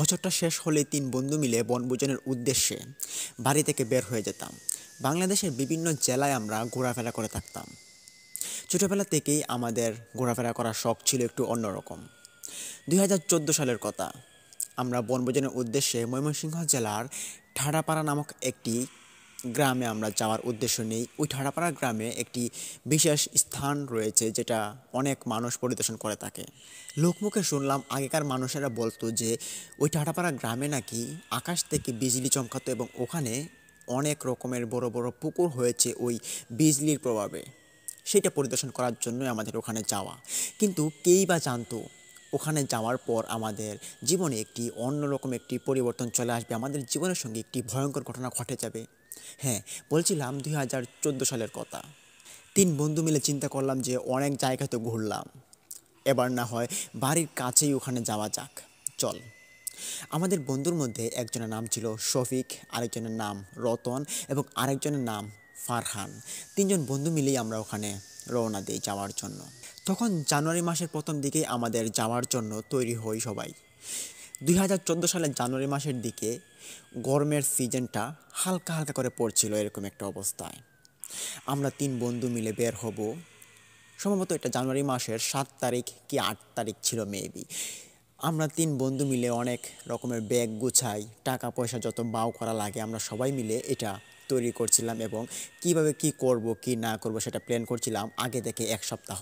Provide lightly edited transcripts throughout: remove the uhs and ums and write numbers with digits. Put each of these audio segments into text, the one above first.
বছরটা শেষ হলে তিন বন্ধু মিলে বনভোজনের উদ্দেশ্যে বাড়ি থেকে বের হয়ে যেতাম। বাংলাদেশের বিভিন্ন জেলায় আমরা ঘোরাফেরা করে থাকতাম। ছোটবেলা থেকেই আমাদের ঘোরাফেরা করার শখ ছিল একটু অন্যরকম। 2014 সালের কথা। আমরা বনভোজনের উদ্দেশ্যে ময়মনসিংহ জেলার ঠাড়াপাড়া নামক একটি গ্রামে আমরা যাওয়ার উদ্দেশ্য নেই। ওই ঠাড়াপাড়া গ্রামে একটি বিশেষ স্থান রয়েছে যেটা অনেক মানুষ পরিদর্শন করে থাকে। লোকমুখে শুনলাম আগেকার মানুষেরা বলতো যে ওই ঠাড়াপাড়া গ্রামে নাকি আকাশ থেকে বিজলি চমকাতো এবং ওখানে অনেক রকমের বড় বড় পুকুর হয়েছে ওই বিজলির প্রভাবে। সেটা পরিদর্শন করার জন্যই আমাদের ওখানে যাওয়া। কিন্তু কেই বা জানতো ওখানে যাওয়ার পর আমাদের জীবনে একটি অন্যরকম একটি পরিবর্তন চলে আসবে, আমাদের জীবনের সঙ্গে একটি ভয়ঙ্কর ঘটনা ঘটে যাবে। হ্যাঁ, বলছিলাম 2014 সালের কথা। তিন বন্ধু মিলে চিন্তা করলাম যে অনেক জায়গায় তো ঘুরলাম, এবার না হয় বাড়ির কাছেই ওখানে যাওয়া যাক, চল। আমাদের বন্ধুর মধ্যে একজনের নাম ছিল শফিক, আরেকজনের নাম রতন এবং আরেকজনের নাম ফারহান। তিনজন বন্ধু মিলেই আমরা ওখানে রওনা দিই যাওয়ার জন্য। তখন জানুয়ারি মাসের প্রথম দিকেই আমাদের যাওয়ার জন্য তৈরি হই সবাই। 2014 সালের জানুয়ারি মাসের দিকে গরমের সিজনটা হালকা হালকা করে পড়ছিল, এরকম একটা অবস্থায় আমরা তিন বন্ধু মিলে বের হব। সম্ভবত এটা জানুয়ারি মাসের 7 তারিখ কি 8 তারিখ ছিল মেবি। আমরা তিন বন্ধু মিলে অনেক রকমের ব্যাগ গুছাই, টাকা পয়সা যত বাও করা লাগে আমরা সবাই মিলে এটা তৈরি করছিলাম এবং কিভাবে কি করব কি না করব সেটা প্ল্যান করছিলাম আগে থেকে এক সপ্তাহ।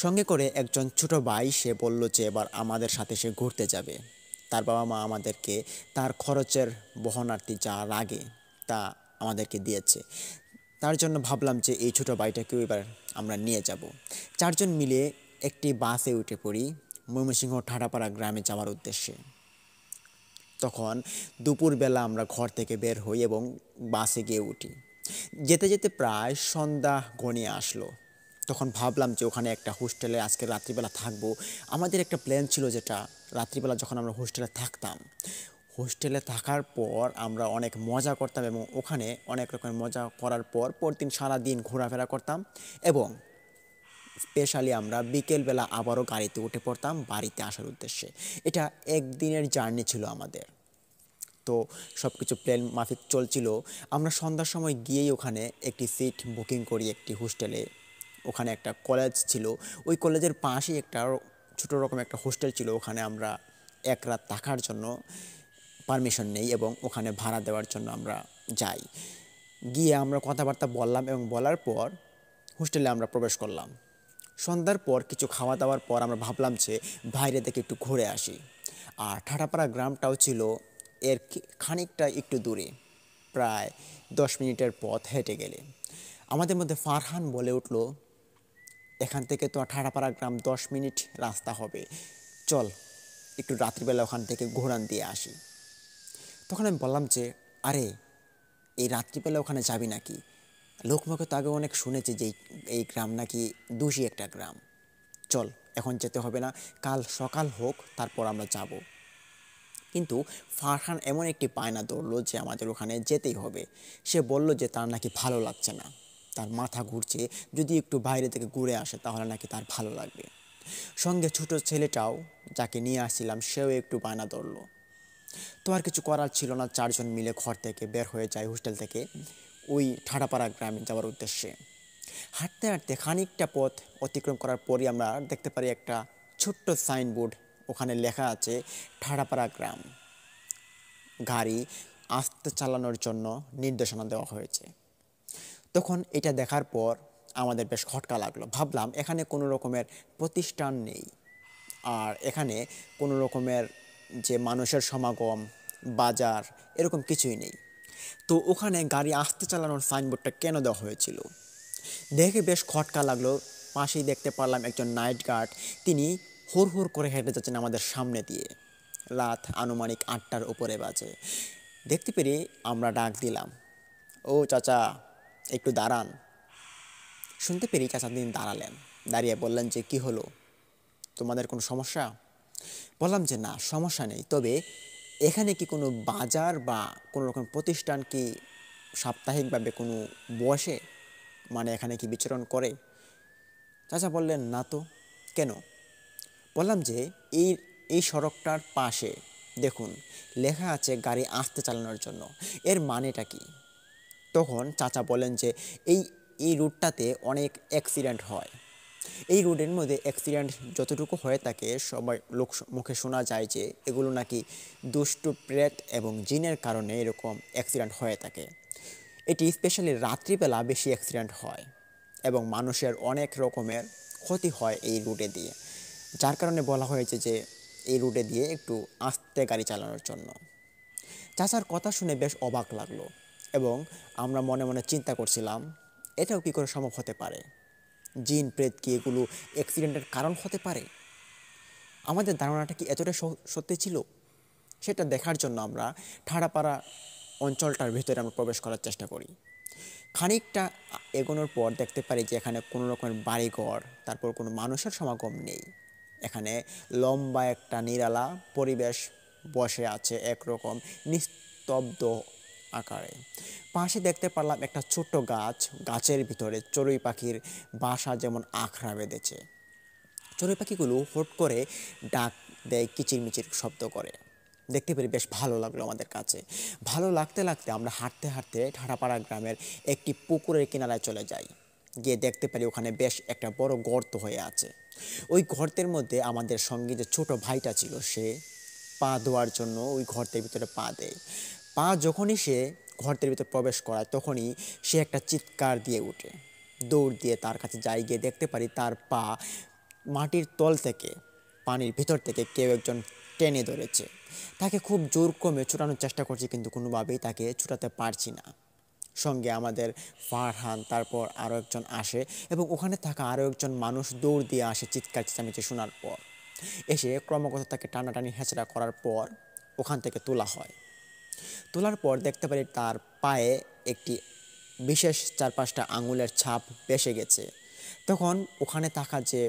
সঙ্গে করে একজন ছোট ভাই, সে বলল যে এবার আমাদের সাথে সে ঘুরতে যাবে। তার বাবা মা আমাদেরকে তার খরচের বহনার্থী যা লাগে তা আমাদেরকে দিয়েছে। তার জন্য ভাবলাম যে এই ছোট ভাইটাকেও এবার আমরা নিয়ে যাব। চারজন মিলে একটি বাসে উঠে পড়ি ময়মনসিংহ ঠাড়াপাড়া গ্রামে যাওয়ার উদ্দেশ্যে। তখন দুপুরবেলা আমরা ঘর থেকে বের হই এবং বাসে গিয়ে উঠি। যেতে যেতে প্রায় সন্ধ্যা ঘনিয়ে আসলো। তখন ভাবলাম যে ওখানে একটা হোস্টেলে আজকে রাত্রিবেলা থাকবো। আমাদের একটা প্ল্যান ছিল যেটা রাত্রিবেলা যখন আমরা হোস্টেলে থাকতাম, হোস্টেলে থাকার পর আমরা অনেক মজা করতাম এবং ওখানে অনেক রকমের মজা করার পর পরদিন সারাদিন ঘোরাফেরা করতাম এবং স্পেশালি আমরা বিকেলবেলা আবারও গাড়িতে উঠে পড়তাম বাড়িতে আসার উদ্দেশ্যে। এটা একদিনের জার্নি ছিল আমাদের। তো সব কিছু প্ল্যান মাফিক চলছিল। আমরা সন্ধ্যার সময় গিয়েই ওখানে একটি সিট বুকিং করি একটি হোস্টেলে। ওখানে একটা কলেজ ছিল, ওই কলেজের পাশেই একটা ছোটো রকম একটা হোস্টেল ছিল। ওখানে আমরা এক রাত থাকার জন্য পারমিশন নেই এবং ওখানে ভাড়া দেওয়ার জন্য আমরা যাই। গিয়ে আমরা কথাবার্তা বললাম এবং বলার পর হোস্টেলে আমরা প্রবেশ করলাম। সন্ধ্যার পর কিছু খাওয়া দাওয়ার পর আমরা ভাবলাম যে বাইরে থেকে একটু ঘুরে আসি। আর ঠাটাপাড়া গ্রামটাও ছিল এর খানিকটা একটু দূরে, প্রায় 10 মিনিটের পথ হেঁটে গেলে। আমাদের মধ্যে ফারহান বলে উঠল, এখান থেকে তো ঠাটাপাড়া গ্রাম 10 মিনিট রাস্তা হবে, চল একটু রাত্রিবেলা ওখান থেকে ঘোরান দিয়ে আসি। তখন আমি বললাম যে আরে এই রাত্রিবেলা ওখানে যাবি নাকি? লোকমুখে তো আগে অনেক শুনেছি যে এই গ্রাম নাকি দোষী একটা গ্রাম। চল এখন যেতে হবে না, কাল সকাল হোক তারপর আমরা যাব। কিন্তু ফারহান এমন একটি বায়না ধরলো যে আমাদের ওখানে যেতেই হবে। সে বলল যে তার নাকি ভালো লাগছে না, তার মাথা ঘুরছে, যদি একটু বাইরে থেকে ঘুরে আসে তাহলে নাকি তার ভালো লাগবে। সঙ্গে ছোট ছেলেটাও যাকে নিয়ে আসছিলাম সেও একটু বায়না ধরলো। তো আর কিছু করার ছিল না, চারজন মিলে ঘর থেকে বের হয়ে যায় হোস্টেল থেকে ওই ঠাড়াপাড়া গ্রামে যাওয়ার উদ্দেশ্যে। হাঁটতে হাঁটতে খানিকটা পথ অতিক্রম করার পরই আমরা দেখতে পারি একটা ছোট্ট সাইনবোর্ড, ওখানে লেখা আছে ঠাড়াপাড়া গ্রাম, গাড়ি আস্তে চালানোর জন্য নির্দেশনা দেওয়া হয়েছে। তখন এটা দেখার পর আমাদের বেশ খটকা লাগলো। ভাবলাম এখানে কোনো রকমের প্রতিষ্ঠান নেই, আর এখানে কোনো রকমের যে মানুষের সমাগম, বাজার, এরকম কিছুই নেই। তো ওখানে গাড়ি আস্তে চালানোর সাইনবোর্ডটা কেন দেওয়া হয়েছিল দেখে বেশ খটকা লাগলো। পাশেই দেখতে পারলাম একজন নাইট গার্ড, তিনি হুড় হুড় করে হেঁটে যাচ্ছেন আমাদের সামনে দিয়ে। রাত আনুমানিক 8টার উপরে বাজে। দেখতে পেরে আমরা ডাক দিলাম, ও চাচা একটু দাঁড়ান। শুনতে পেরে চাচা তিনি দাঁড়ালেন, দাঁড়িয়ে বললেন যে কি হলো, তোমাদের কোনো সমস্যা? বললাম যে না সমস্যা নেই, তবে এখানে কি কোনো বাজার বা কোনো রকম প্রতিষ্ঠান কি সাপ্তাহিকভাবে কোনো বসে, মানে এখানে কি বিচরণ করে? চাচা বললেন না তো। কেন? বললাম যে এই এই সড়কটার পাশে দেখুন, লেখা আছে গাড়ি আস্তে চালানোর জন্য। এর মানেটা কি? তখন চাচা বলেন যে এই এই রুটটাতে অনেক অ্যাক্সিডেন্ট হয়। এই রোডের মধ্যে অ্যাক্সিডেন্ট যতটুকু হয়ে থাকে সবাই মুখে শোনা যায় যে এগুলো নাকি দুষ্টু প্রেত এবং জিনের কারণে এরকম অ্যাক্সিডেন্ট হয়ে থাকে। এটি স্পেশালি রাত্রিবেলা বেশি অ্যাক্সিডেন্ট হয় এবং মানুষের অনেক রকমের ক্ষতি হয় এই রুটে দিয়ে, যার কারণে বলা হয়েছে যে এই রুটে দিয়ে একটু আস্তে গাড়ি চালানোর জন্য। চাচার কথা শুনে বেশ অবাক লাগলো এবং আমরা মনে মনে চিন্তা করছিলাম এটাও কী করে সম্ভব হতে পারে। জিন প্রেত কি এগুলো অ্যাক্সিডেন্টের কারণ হতে পারে? আমাদের ধারণাটা কি এতটা সত্যি ছিল? সেটা দেখার জন্য আমরা ঠাড়াপাড়া অঞ্চলটার ভিতরে আমরা প্রবেশ করার চেষ্টা করি। খানিকটা এগোনোর পর দেখতে পারি যে এখানে কোনো রকমের বাড়িঘর, তারপর কোনো মানুষের সমাগম নেই। এখানে লম্বা একটা নিরালা পরিবেশ বসে আছে একরকম নিস্তব্ধ আকারে। পাশে দেখতে পারলাম একটা ছোট্ট গাছ, গাছের ভিতরে চড়ুই পাখির বাসা যেমন আখড়া বেঁধেছে। চড়ুই পাখিগুলো হুট করে ডাক দেয়, কিচিরমিচির শব্দ করে। দেখতে পেরে বেশ ভালো লাগলো আমাদের কাছে। ভালো লাগতে লাগতে আমরা হাঁটতে হাঁটতে ঠাড়াপাড়া গ্রামের একটি পুকুরের কিনারায় চলে যাই। গিয়ে দেখতে পারি ওখানে বেশ একটা বড় গর্ত হয়ে আছে। ওই গর্তের মধ্যে আমাদের সঙ্গে যে ছোট ভাইটা ছিল সে পা ধোয়ার জন্য ওই গর্তের ভিতরে পা দেয়। পা যখনই সে গর্তের ভিতরে প্রবেশ করায় তখনই সে একটা চিৎকার দিয়ে ওঠে। দৌড় দিয়ে তার কাছে যাই, গিয়ে দেখতে পারি তার পা মাটির তল থেকে, পানির ভিতর থেকে কেউ একজন টেনে ধরেছে। তাকে খুব জোর কমে ছুটানোর চেষ্টা করছি কিন্তু কোনোভাবেই তাকে ছুটাতে পারছি না। সঙ্গে আমাদের ফারহান, তারপর আরও একজন আসে এবং ওখানে থাকা আরও একজন মানুষ দৌড় দিয়ে আসে চিৎকার চেঁচামেচি শোনার পর। এসে ক্রমাগত তাকে টানাটানি হেঁচড়া করার পর ওখান থেকে তোলা হয়। তোলার পর দেখতে পারি তার পায়ে একটি বিশেষ 4-5টা আঙুলের ছাপ বেসে গেছে। তখন ওখানে থাকা যে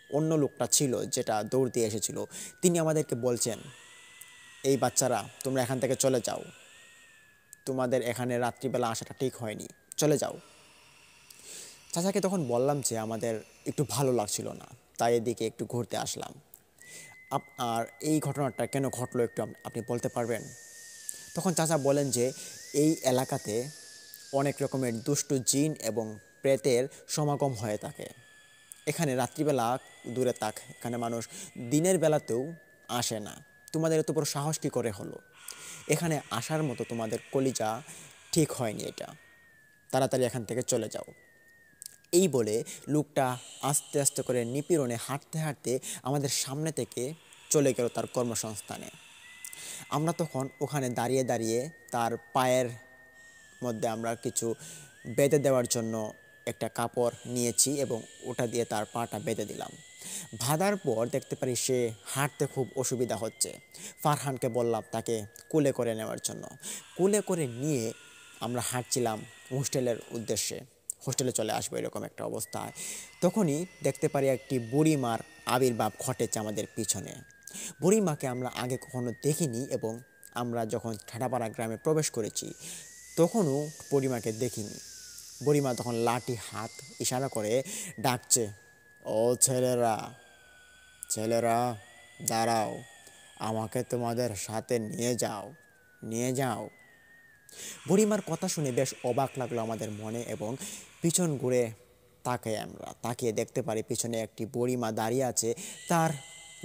অন্য লোকটা ছিল যেটা দৌড় দিয়ে এসেছিল, তিনি আমাদেরকে বলছেন, এই বাচ্চারা তোমরা এখান থেকে চলে যাও, তোমাদের এখানে রাত্রিবেলা আসাটা ঠিক হয়নি, চলে যাও। চাচাকে তখন বললাম যে আমাদের একটু ভালো লাগছিল না, তাই এদিকে একটু ঘুরতে আসলাম। আর এই ঘটনাটা কেন ঘটলো একটু আপনি বলতে পারবেন? তখন চাচা বলেন যে এই এলাকাতে অনেক রকমের দুষ্টু জিন এবং প্রেতের সমাগম হয়ে থাকে। এখানে রাত্রিবেলা দূরে থাক, এখানে মানুষ দিনের বেলাতেও আসে না। তোমাদের এত বড় সাহস কী করে হলো? এখানে আসার মতো তোমাদের কলিজা ঠিক হয়নি, এটা তাড়াতাড়ি এখান থেকে চলে যাও। এই বলে লোকটা আস্তে আস্তে করে নিপীড়নে হাঁটতে হাঁটতে আমাদের সামনে থেকে চলে গেল তার কর্মসংস্থানে। আমরা তখন ওখানে দাঁড়িয়ে দাঁড়িয়ে তার পায়ের মধ্যে আমরা কিছু বেঁধে দেওয়ার জন্য একটা কাপড় নিয়েছি এবং ওটা দিয়ে তার পাটা বেঁধে দিলাম। বাঁধার পর দেখতে পারি সে হাঁটতে খুব অসুবিধা হচ্ছে। ফারহানকে বললাম তাকে কোলে করে নেওয়ার জন্য। কোলে করে নিয়ে আমরা হাঁটছিলাম হোস্টেলের উদ্দেশ্যে, হোস্টেলে চলে আসবো এরকম একটা অবস্থায়। তখনই দেখতে পারি একটি বুড়িমার আবির্ভাব ঘটেছে আমাদের পিছনে। বুড়িমাকে আমরা আগে কখনো দেখিনি এবং আমরা যখন ঠাডাপাড়া গ্রামে প্রবেশ করেছি তখনও বুড়িমাকে দেখিনি। বুড়িমা তখন লাঠি হাত ইশারা করে ডাকছে, ও ছেলেরা, ছেলেরা দাঁড়াও, আমাকে তোমাদের সাথে নিয়ে যাও, নিয়ে যাও। বুড়িমার কথা শুনে বেশ অবাক লাগলো আমাদের মনে এবং পিছন ঘুরে আমরা তাকিয়ে দেখতে পারি পিছনে একটি বুড়িমা দাঁড়িয়ে আছে। তার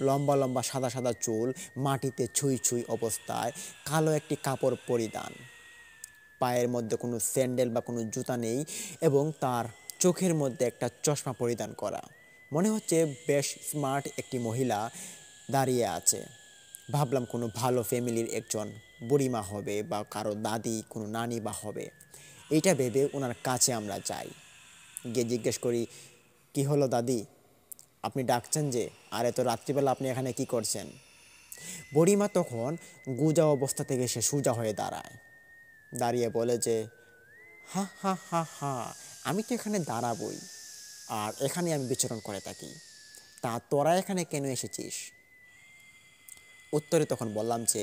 লম্বা লম্বা সাদা সাদা চুল, মাটিতে ছুঁই ছুঁই অবস্থায়, কালো একটি কাপড় পরিধান, পায়ের মধ্যে কোনো স্যান্ডেল বা কোনো জুতা নেই এবং তার চোখের মধ্যে একটা চশমা পরিধান করা। মনে হচ্ছে বেশ স্মার্ট একটি মহিলা দাঁড়িয়ে আছে। ভাবলাম কোনো ভালো ফ্যামিলির একজন বুড়িমা হবে বা কারো দাদি, কোনো নানি বা হবে। এইটা ভেবে ওনার কাছে আমরা যাই, গিয়ে জিজ্ঞেস করি, কি হলো দাদি, আপনি ডাকছেন যে, আর এত রাত্রিবেলা আপনি এখানে কি করছেন? বুড়িমা তখন গুজা অবস্থা থেকে সে সোজা হয়ে দাঁড়ায়, দাঁড়িয়ে বলে যে, হা হা হা হা, আমি তো এখানে দাঁড়াবই, আর এখানে আমি বিচরণ করে থাকি, তা তোরা এখানে কেন এসেছিস? উত্তরে তখন বললাম যে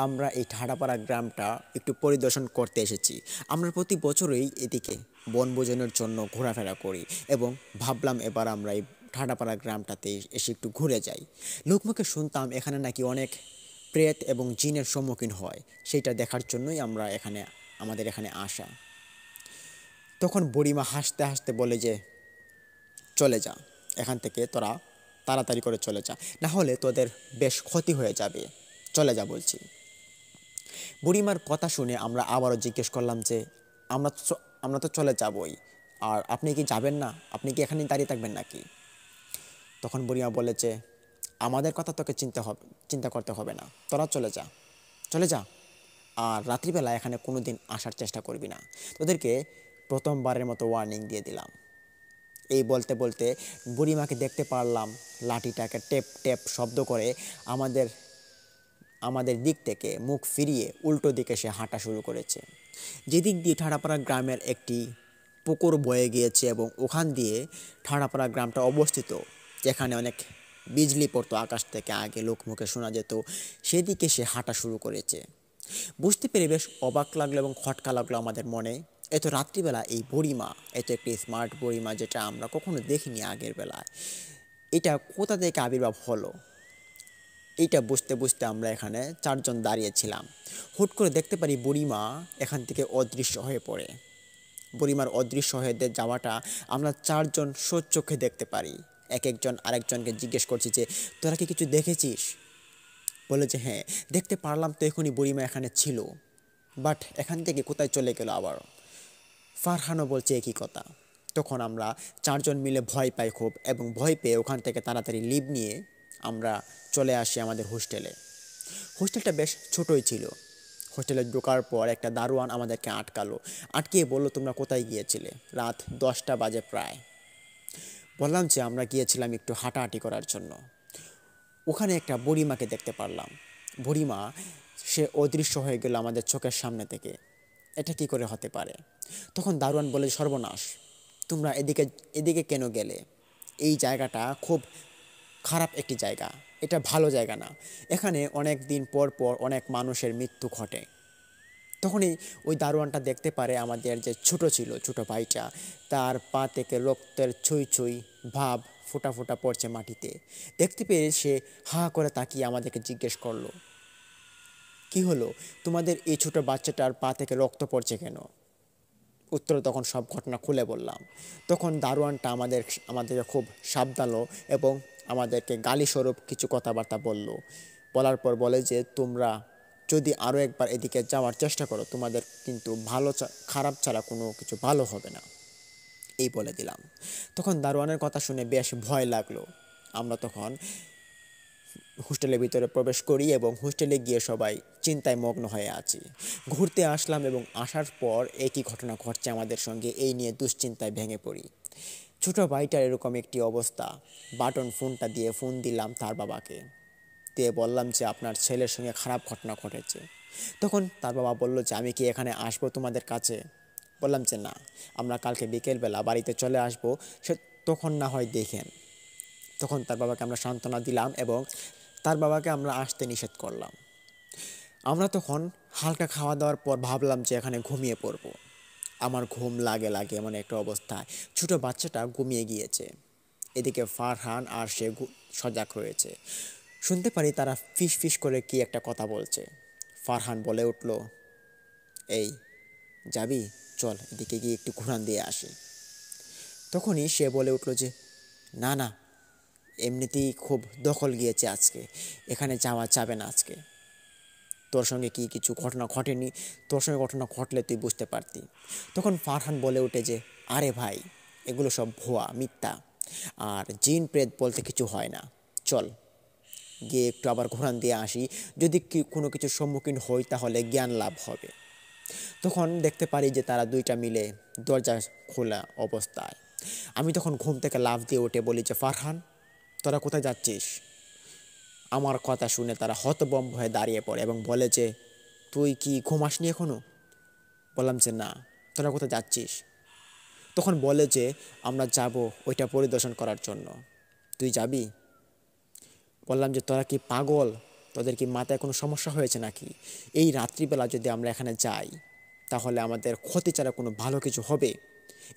আমরা এই ঠাডাপাড়া গ্রামটা একটু পরিদর্শন করতে এসেছি। আমরা প্রতি বছরই এদিকে বনভোজনের জন্য ঘোরাফেরা করি এবং ভাবলাম এবার আমরা এই ঠাডাপাড়া গ্রামটাতে এসে একটু ঘুরে যাই। লোকমুখে শুনতাম এখানে নাকি অনেক প্রেত এবং জিনের সম্মুখীন হয় সেইটা দেখার জন্যই আমাদের এখানে আসা। তখন বুড়িমা হাসতে হাসতে বলে যে চলে যা এখান থেকে, তোরা তাড়াতাড়ি করে চলে যা, না হলে তোদের বেশ ক্ষতি হয়ে যাবে, চলে যা বলছি। বুড়িমার কথা শুনে আমরা আবারও জিজ্ঞেস করলাম যে আমরা তো চলে যাবই, আর আপনি কি যাবেন না? আপনি কি এখানেই দাঁড়িয়ে থাকবেন নাকি? তখন বুড়িমা বলেছে, আমাদের কথা তোকে চিন্তা করতে হবে না, তোরা চলে যা, চলে যা, আর রাত্রিবেলা এখানে কোনো দিন আসার চেষ্টা করবি না। তোদেরকে প্রথমবারের মতো ওয়ার্নিং দিয়ে দিলাম। এই বলতে বলতে বুড়িমাকে দেখতে পারলাম লাঠিটাকে টেপ টেপ শব্দ করে আমাদের আমাদের দিক থেকে মুখ ফিরিয়ে উল্টো দিকে সে হাঁটা শুরু করেছে। যেদিক দিয়ে ঠাড়াপাড়া গ্রামের একটি পুকুর বয়ে গিয়েছে এবং ওখান দিয়ে ঠাড়াপাড়া গ্রামটা অবস্থিত, যেখানে অনেক বিজলি পড়তো আকাশ থেকে, আগে লোকমুখে শোনা যেত, সেদিকে সে হাঁটা শুরু করেছে। বুঝতে পেরে বেশ অবাক লাগলো এবং খটকা লাগলো আমাদের মনে। এত রাত্রিবেলা এই বুড়িমা, এত একটি স্মার্ট বুড়িমা যেটা আমরা কখনো দেখিনি আগের বেলায়, এটা কোথা থেকে আবির্ভাব হলো? এইটা বুঝতে বুঝতে আমরা এখানে চারজন দাঁড়িয়েছিলাম। হুট করে দেখতে পারি বুড়িমা এখান থেকে অদৃশ্য হয়ে পড়ে। বুড়িমার অদৃশ্য হয়ে যাওয়াটা আমরা চারজন সচক্ষে দেখতে পারি। এক একজন আরেকজনকে জিজ্ঞেস করছি যে তোরা কি কিছু দেখেছিস? বলে যে হ্যাঁ, দেখতে পারলাম তো, এখনই বুড়িমা এখানে ছিল, বাট এখান থেকে কোথায় চলে গেল আবার। ফারহানও বলছে একই কথা। তখন আমরা চারজন মিলে ভয় পাই খুব, এবং ভয় পেয়ে ওখান থেকে তাড়াতাড়ি লিভ নিয়ে আমরা চলে আসি আমাদের হোস্টেলে। হোস্টেলটা বেশ ছোটই ছিল। হোস্টেলে ঢোকার পর একটা দারোয়ান আমাদেরকে আটকিয়ে বললো, তোমরা কোথায় গিয়েছিলে? রাত 10টা বাজে প্রায়। বললাম যে আমরা গিয়েছিলাম একটু হাঁটাহাঁটি করার জন্য। ওখানে একটা বুড়িমাকে দেখতে পারলাম। বুড়িমা সে অদৃশ্য হয়ে গেল আমাদের চোখের সামনে থেকে। এটা কি করে হতে পারে? তখন দারোয়ান বলে, সর্বনাশ, তোমরা এদিকে এদিকে কেন গেলে? এই জায়গাটা খুব খারাপ একটি জায়গা, এটা ভালো জায়গা না। এখানে অনেক দিন পর পর অনেক মানুষের মৃত্যু ঘটে। তখনই ওই দারোয়ানটা দেখতে পারে আমাদের যে ছোট ভাইটা, তার পা থেকে রক্তের ছুঁই ছুঁই ভাব ফোঁটা ফোঁটা পড়ছে মাটিতে। দেখতে পেয়ে সে হা করে তাকিয়ে আমাদেরকে জিজ্ঞেস করলো, কি হলো তোমাদের এই ছোট বাচ্চাটার পা থেকে রক্ত পড়ছে কেন? উত্তরে তখন সব ঘটনা খুলে বললাম। তখন দারোয়ানটা আমাদেরকে খুব সাবধানো এবং আমাদেরকে গালিস্বরূপ কিছু কথাবার্তা বলার পর বলে যে তোমরা যদি আরও একবার এদিকে যাওয়ার চেষ্টা করো, তোমাদের কিন্তু খারাপ ছাড়া কোনো কিছু ভালো হবে না, এই বলে দিলাম। তখন দারোয়ানের কথা শুনে বেশ ভয় লাগলো। আমরা তখন হোস্টেলের ভিতরে প্রবেশ করি এবং হোস্টেলে গিয়ে সবাই চিন্তায় মগ্ন হয়ে আছি। ঘুরতে আসলাম এবং আসার পর একই ঘটনা ঘটছে আমাদের সঙ্গে, এই নিয়ে দুশ্চিন্তায় ভেঙে পড়ি। ছোট ভাইটার এরকম একটি অবস্থা। বাটন ফোনটা দিয়ে ফোন দিলাম তার বাবাকে, দিয়ে বললাম যে আপনার ছেলের সঙ্গে খারাপ ঘটনা ঘটেছে। তখন তার বাবা বলল যে আমি কি এখানে আসবো তোমাদের কাছে? বললাম যে না, আমরা কালকে বিকেলবেলা বাড়িতে চলে আসবো, সে তখন না হয় দেখেন। তখন তার বাবাকে আমরা সান্ত্বনা দিলাম এবং তার বাবাকে আমরা আসতে নিষেধ করলাম। আমরা তখন হালকা খাওয়া দাওয়ার পর ভাবলাম যে এখানে ঘুমিয়ে পড়ব। আমার ঘুম লাগে লাগে এমন একটা অবস্থায় ছোটো বাচ্চাটা ঘুমিয়ে গিয়েছে। এদিকে ফারহান আর সে সজাগ রয়েছে। শুনতে পারি তারা ফিস ফিস করে কি একটা কথা বলছে। ফারহান বলে উঠল, এই যাবি, চল এদিকে গিয়ে একটু ঘুরান দিয়ে আসি। তখনই সে বলে উঠল যে না না, এমনিতেই খুব দখল গিয়েছে আজকে, এখানে যাওয়া যাবে না আজকে। তোর সঙ্গে কি কিছু ঘটনা ঘটেনি? তোর সঙ্গে ঘটনা ঘটলে তুই বুঝতে পারতি। তখন ফারহান বলে ওঠে যে আরে ভাই, এগুলো সব ভুয়া মিথ্যা, আর জিন প্রেত বলতে কিছু হয় না, চল গিয়ে একটু আবার ঘোরান দিয়ে আসি, যদি কোনো কিছুর সম্মুখীন হই তাহলে জ্ঞান লাভ হবে। তখন দেখতে পারি যে তারা দুইটা মিলে দরজা খোলা অবস্থায়। আমি তখন ঘুম থেকে লাফ দিয়ে উঠে বলি যে ফারহান, তোরা কোথায় যাচ্ছিস? আমার কথা শুনে তারা হতভম্ব হয়ে দাঁড়িয়ে পড়ে এবং বলে যে তুই কি ঘুমাসনি এখনো? বললাম যে না, তোরা কোথায় যাচ্ছিস? তখন বলে যে আমরা যাব ওইটা পরিদর্শন করার জন্য, তুই যাবি? বললাম যে তোরা কি পাগল? তোদের কি মাথায় কোনো সমস্যা হয়েছে নাকি? এই রাত্রিবেলা যদি আমরা এখানে যাই তাহলে আমাদের ক্ষতি ছাড়া কোনো ভালো কিছু হবে?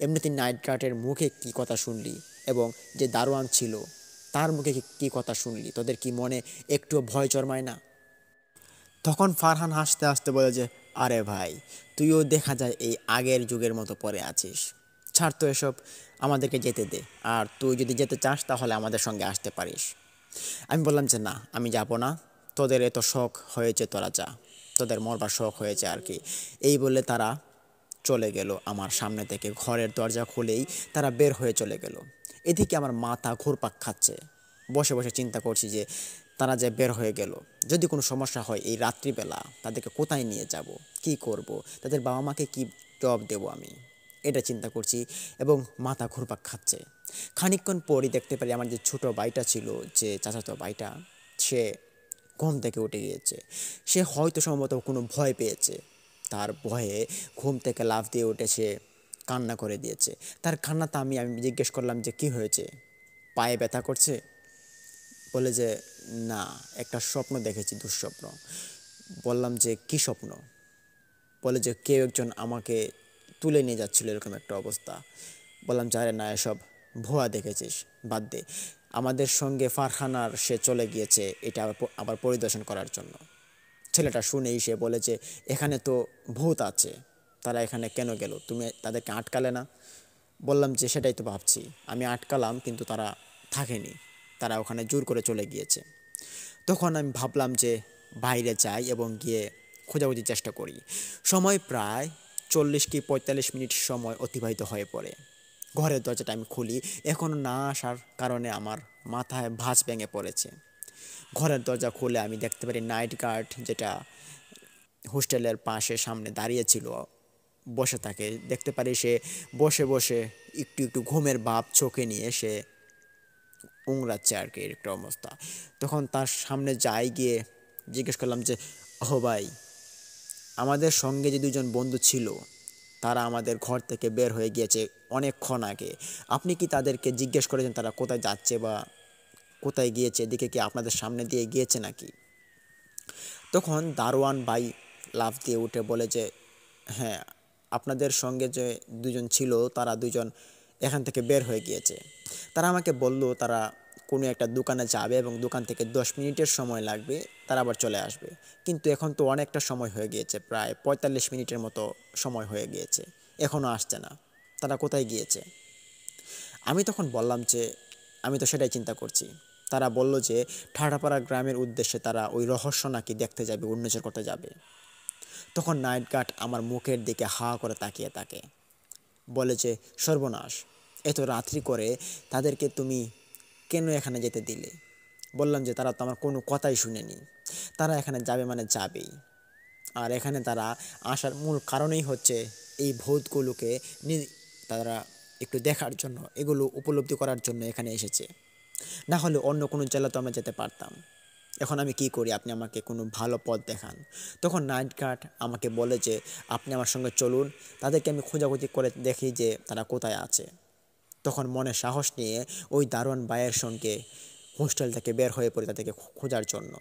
এমনিতেই নাইট গার্ডের মুখে কী কথা শুনলি এবং যে দারোয়ান ছিল তার মুখে কী কথা শুনলি, তোদের কি মনে একটুও ভয় জন্মায় না? তখন ফারহান হাসতে হাসতে বলে যে, আরে ভাই, তুইও দেখা যায় এই আগের যুগের মতো পড়ে আছিস, ছাড় তো এসব, আমাদেরকে যেতে দে, আর তুই যদি যেতে চাস তাহলে আমাদের সঙ্গে আসতে পারিস। আমি বললাম যে না, আমি যাব না, তোদের এত শখ হয়েছে, তোরা যা, তোদের মরবার শখ হয়েছে আর কি। এই বলে তারা চলে গেল আমার সামনে থেকে, ঘরের দরজা খুলেই তারা বের হয়ে চলে গেল। এদিকে আমার মাথা ঘুরপাক খাচ্ছে, বসে বসে চিন্তা করছি যে তারা যে বের হয়ে গেল, যদি কোনো সমস্যা হয় এই রাত্রিবেলা তাদেরকে কোথায় নিয়ে যাব, কি করব, তাদের বাবা মাকে কি জবাব দেবো আমি, এটা চিন্তা করছি এবং মাথা ঘুরপাক খাচ্ছে। খানিকক্ষণ পরই দেখতে পারি আমার যে ছোটো ভাইটা ছিল, যে চাচাতো ভাইটা, সে ঘুম থেকে উঠে গিয়েছে। সে হয়তো সম্ভবত কোনো ভয় পেয়েছে, তার ভয়ে ঘুম থেকে লাফ দিয়ে উঠে সে কান্না করে দিয়েছে। তার কান্নাতে আমি জিজ্ঞেস করলাম যে কি হয়েছে, পায়ে ব্যথা করছে? বলে যে না, একটা স্বপ্ন দেখেছি, দুঃস্বপ্ন। বললাম যে কী স্বপ্ন? বলে যে কেউ একজন আমাকে তুলে নিয়ে যাচ্ছিল, এরকম একটা অবস্থা। বললাম যে আরে না, এসব ভুয়া দেখেছিস, বাদ দে। আমাদের সঙ্গে ফারহানার সে চলে গিয়েছে এটা আবার পরিদর্শন করার জন্য। ছেলেটা শুনেই সে বলে যে এখানে তো ভূত আছে, তারা এখানে কেন গেল, তুমি তাদেরকে আটকালে না? বললাম যে সেটাই তো ভাবছি, আমি আটকালাম কিন্তু তারা থাকেনি, তারা ওখানে জোর করে চলে গিয়েছে। তখন আমি ভাবলাম যে বাইরে যাই এবং গিয়ে খোঁজাখুঁজির চেষ্টা করি। সময় প্রায় 40 কি 45 মিনিট সময় অতিবাহিত হয়ে পড়ে। ঘরের দরজাটা আমি খুলি, এখনও না আসার কারণে আমার মাথায় ভাঁজ ভেঙে পড়েছে। ঘরের দরজা খুলে আমি দেখতে পারি নাইট গার্ড, যেটা হোস্টেলের পাশে সামনে দাঁড়িয়েছিল, বসে থাকে। দেখতে পারি সে বসে বসে একটু একটু ঘুমের ভাব চোখে নিয়ে সে উংড়াচ্ছে আর কি, একটা অবস্থা। তখন তার সামনে যাই, গিয়ে জিজ্ঞেস করলাম যে ও ভাই, আমাদের সঙ্গে যে দুজন বন্ধু ছিল তারা আমাদের ঘর থেকে বের হয়ে গিয়েছে অনেকক্ষণ আগে, আপনি কি তাদেরকে জিজ্ঞেস করেছেন তারা কোথায় যাচ্ছে বা কোথায় গিয়েছে, এদিকে কি আপনাদের সামনে দিয়ে গিয়েছে নাকি? তখন দারোয়ান ভাই লাফ দিয়ে উঠে বলে যে হ্যাঁ, আপনাদের সঙ্গে যে দুজন ছিল তারা দুজন এখান থেকে বের হয়ে গিয়েছে। তারা আমাকে বলল তারা কোনো একটা দোকানে যাবে এবং দোকান থেকে 10 মিনিটের সময় লাগবে, তারা আবার চলে আসবে। কিন্তু এখন তো অনেকটা সময় হয়ে গিয়েছে, প্রায় 45 মিনিটের মতো সময় হয়ে গিয়েছে, এখনও আসছে না, তারা কোথায় গিয়েছে? আমি তখন বললাম যে আমি তো সেটাই চিন্তা করছি। তারা বলল যে ঠাড়াপাড়া গ্রামের উদ্দেশ্যে তারা ওই রহস্য নাকি দেখতে যাবে, উন্মোচন করতে যাবে। তখন নাইট গার্ড আমার মুখের দিকে হা করে তাকিয়ে থাকে, বলে যে সর্বনাশ, এত রাত্রি করে তাদেরকে তুমি কেন এখানে যেতে দিলে? বললাম যে তারা তো আমার কোনো কথাই শুনেনি, তারা এখানে যাবে মানে যাবেই। আর এখানে তারা আসার মূল কারণেই হচ্ছে এই ভূতগুলোকে তারা একটু দেখার জন্য, এগুলো উপলব্ধি করার জন্য এখানে এসেছে। না হলে অন্য কোনো জেলা তো আমরা যেতে পারতাম। এখন আমি কি করি, আপনি আমাকে কোনো ভালো পথ দেখান। তখন নাইট গার্ড আমাকে বলে যে আপনি আমার সঙ্গে চলুন, তাদেরকে আমি খোঁজাখুঁজি করে দেখি যে তারা কোথায় আছে। তখন মনে সাহস নিয়ে ওই দারোয়ান ভাইয়ের সঙ্গে হোস্টেল থেকে বের হয়ে পড়ি তাদেরকে খোঁজার জন্য।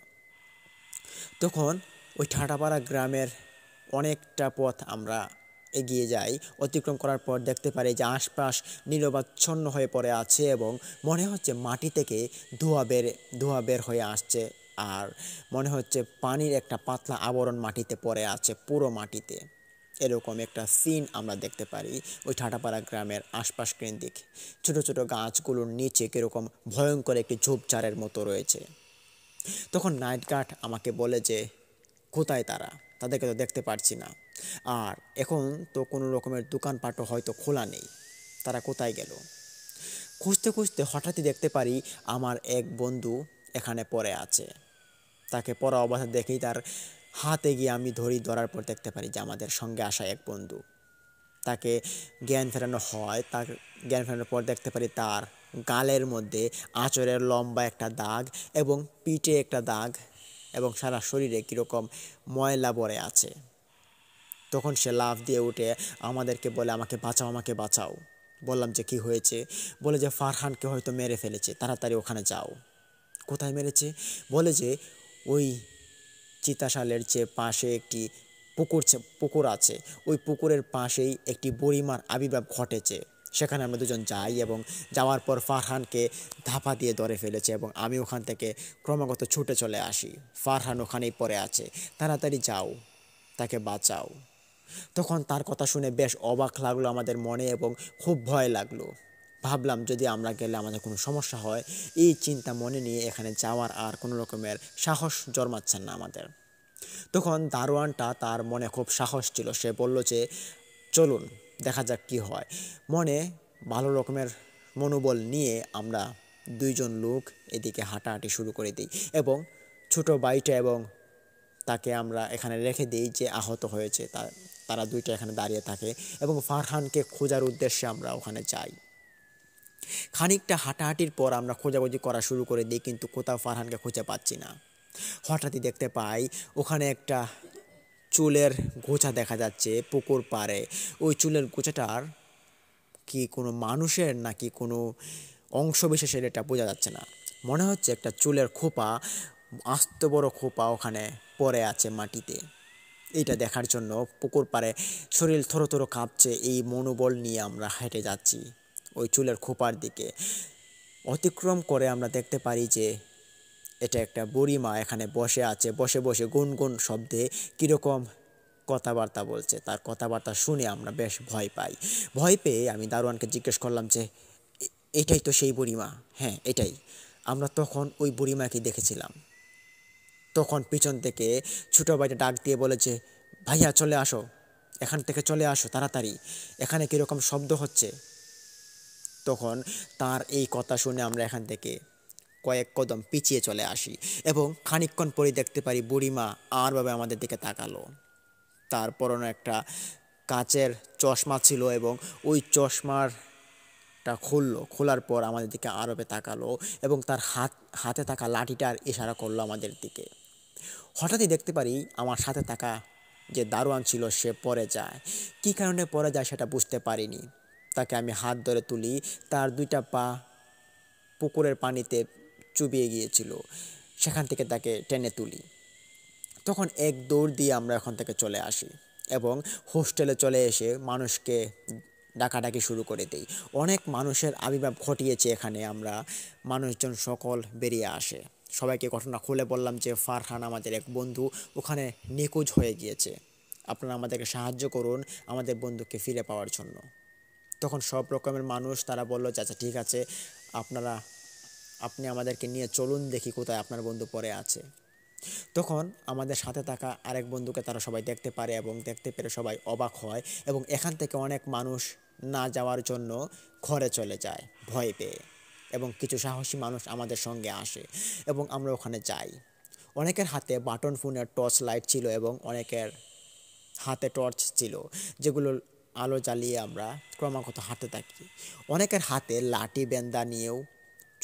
তখন ওই ঠাটাপাড়া গ্রামের অনেকটা পথ আমরা এগিয়ে যাই। অতিক্রম করার পর দেখতে পারি যে আশপাশ নিরবাচ্ছন্ন হয়ে পড়ে আছে এবং মনে হচ্ছে মাটি থেকে ধোঁয়া বের হয়ে আসছে। আর মনে হচ্ছে পানির একটা পাতলা আবরণ মাটিতে পড়ে আছে, পুরো মাটিতে। এরকম একটা সিন আমরা দেখতে পারি ওই ঠাটাপাড়া গ্রামের আশপাশ কেন্দ্রিক। ছোট ছোট গাছগুলোর নিচে কীরকম ভয়ঙ্কর একটি ঝোপঝাড়ের মতো রয়েছে। তখন নাইট গার্ড আমাকে বলে যে কোথায় তারা, তাদেরকে তো দেখতে পারছি না, আর এখন তো কোনো রকমের দোকানপাটও হয়তো খোলা নেই, তারা কোথায় গেল? খুঁজতে খুঁজতে হঠাৎই দেখতে পারি আমার এক বন্ধু এখানে পড়ে আছে। তাকে পড়া অবস্থা দেখেই তার হাতে গিয়ে আমি ধরার পর দেখতে পারি যে আমাদের সঙ্গে আসা এক বন্ধু। তাকে জ্ঞান ফেরানো হয়, তার জ্ঞান ফেরানোর পর দেখতে পারি তার গালের মধ্যে আঁচড়ের লম্বা একটা দাগ এবং পিঠে একটা দাগ এবং সারা শরীরে কীরকম ময়লা ভরে আছে। তখন সে লাফ দিয়ে উঠে আমাদেরকে বলে আমাকে বাঁচাও, আমাকে বাঁচাও। বললাম যে কি হয়েছে? বলে যে ফারহানকে হয়তো মেরে ফেলেছে, তাড়াতাড়ি ওখানে যাও। কোথায় মেরেছে? বলে যে ওই চিতাশালের যে পাশে একটি পুকুর আছে, ওই পুকুরের পাশেই একটি বুড়িমার আবির্ভাব ঘটেছে। সেখানে আমরা দুজন যাই এবং যাওয়ার পর ফারহানকে ধাপা দিয়ে ধরে ফেলেছে এবং আমি ওখান থেকে ক্রমাগত ছুটে চলে আসি। ফারহান ওখানেই পড়ে আছে, তাড়াতাড়ি যাও, তাকে বাঁচাও। তখন তার কথা শুনে বেশ অবাক লাগলো আমাদের মনে এবং খুব ভয় লাগলো। ভাবলাম যদি আমরা গেলে আমাদের কোনো সমস্যা হয়, এই চিন্তা মনে নিয়ে এখানে যাওয়ার আর কোনো রকমের সাহস জন্মাচ্ছেন না আমাদের। তখন দারোয়ানটা, তার মনে খুব সাহস ছিল, সে বলল যে চলুন দেখা যাক কি হয়। মনে ভালো রকমের মনোবল নিয়ে আমরা দুইজন লোক এদিকে হাঁটাহাঁটি শুরু করে দিই এবং ছোট ভাইটা এবং তাকে আমরা এখানে রেখে দিই যে আহত হয়েছে, তারা দুইটা এখানে দাঁড়িয়ে থাকে এবং ফারহানকে খোঁজার উদ্দেশ্যে আমরা ওখানে যাই। খানিকটা হাঁটাহাঁটির পর আমরা খোঁজাখুঁজি করা শুরু করে দিই, কিন্তু কোথাও ফারহানকে খুঁজে পাচ্ছি না। হঠাৎই দেখতে পাই ওখানে একটা চুলের গোছা দেখা যাচ্ছে পুকুর পাড়ে। ওই চুলের গোছাটার কি কোনো মানুষের নাকি কোনো অংশ বিশেষের এটা বোঝা যাচ্ছে না। মনে হচ্ছে একটা চুলের খোপা, আস্ত বড় খোপা ওখানে পড়ে আছে মাটিতে। এইটা দেখার জন্য পুকুর পাড়ে শরীর থরথর কাঁপছে, এই মনোবল নিয়ে আমরা হেঁটে যাচ্ছি ওই চুলের খোপার দিকে। অতিক্রম করে আমরা দেখতে পারি যে এটা একটা বুড়িমা এখানে বসে আছে, বসে বসে গুনগুন শব্দে কীরকম কথাবার্তা বলছে। তার কথাবার্তা শুনে আমরা বেশ ভয় পাই। ভয় পেয়ে আমি দারোয়ানকে জিজ্ঞেস করলাম যে এটাই তো সেই বুড়িমা? হ্যাঁ এটাই, আমরা তখন ওই বুড়িমাকে দেখেছিলাম। তখন পিছন থেকে ছোটো ভাইটা ডাক দিয়ে বলেছে, ভাইয়া চলে আসো, এখান থেকে চলে আসো তাড়াতাড়ি, এখানে কীরকম শব্দ হচ্ছে। তখন তার এই কথা শুনে আমরা এখান থেকে কয়েক কদম পিছিয়ে চলে আসি এবং খানিকক্ষণ পরে দেখতে পারি বুড়িমা আরভাবে আমাদের দিকে তাকালো। তার পরনে একটা কাচের চশমা ছিল এবং ওই চশমাটা খোলার পর আমাদের দিকে আরভাবে তাকালো এবং তার হাতে থাকা লাঠিটার ইশারা করলো আমাদের দিকে। হঠাৎই দেখতে পারি আমার সাথে থাকা যে দারোয়ান ছিল সে পড়ে যায়। কী কারণে পড়ে যায় সেটা বুঝতে পারিনি। তাকে আমি হাত ধরে তুলি, তার দুইটা পা পুকুরের পানিতে চুবিয়ে গিয়েছিল, সেখান থেকে তাকে টেনে তুলি। তখন এক দৌড় দিয়ে আমরা ওখান থেকে চলে আসি এবং হোস্টেলে চলে এসে মানুষকে ডাকাডাকি শুরু করে দিই। অনেক মানুষের আবির্ভাব ঘটিয়েছে এখানে, আমরা মানুষজন সকল বেরিয়ে আসে। সবাইকে ঘটনা খুলে বললাম যে ফারহান আমাদের এক বন্ধু ওখানে নিখোঁজ হয়ে গিয়েছে, আপনারা আমাদেরকে সাহায্য করুন আমাদের বন্ধুকে ফিরে পাওয়ার জন্য। তখন সব রকমের মানুষ তারা বলল যে আচ্ছা ঠিক আছে, আপনি আমাদেরকে নিয়ে চলুন, দেখি কোথায় আপনার বন্ধু পড়ে আছে। তখন আমাদের সাথে থাকা আরেক বন্ধুকে তারা সবাই দেখতে পারে এবং দেখতে পেরে সবাই অবাক হয় এবং এখান থেকে অনেক মানুষ না যাওয়ার জন্য ঘরে চলে যায় ভয় পেয়ে, এবং কিছু সাহসী মানুষ আমাদের সঙ্গে আসে এবং আমরা ওখানে যাই। অনেকের হাতে বাটন ফোনের টর্চ লাইট ছিল এবং অনেকের হাতে টর্চ ছিল, যেগুলো আলো জ্বালিয়ে আমরা ক্রমাগত হাঁটতে থাকি। অনেকের হাতে লাঠি বেন্দা নিয়েও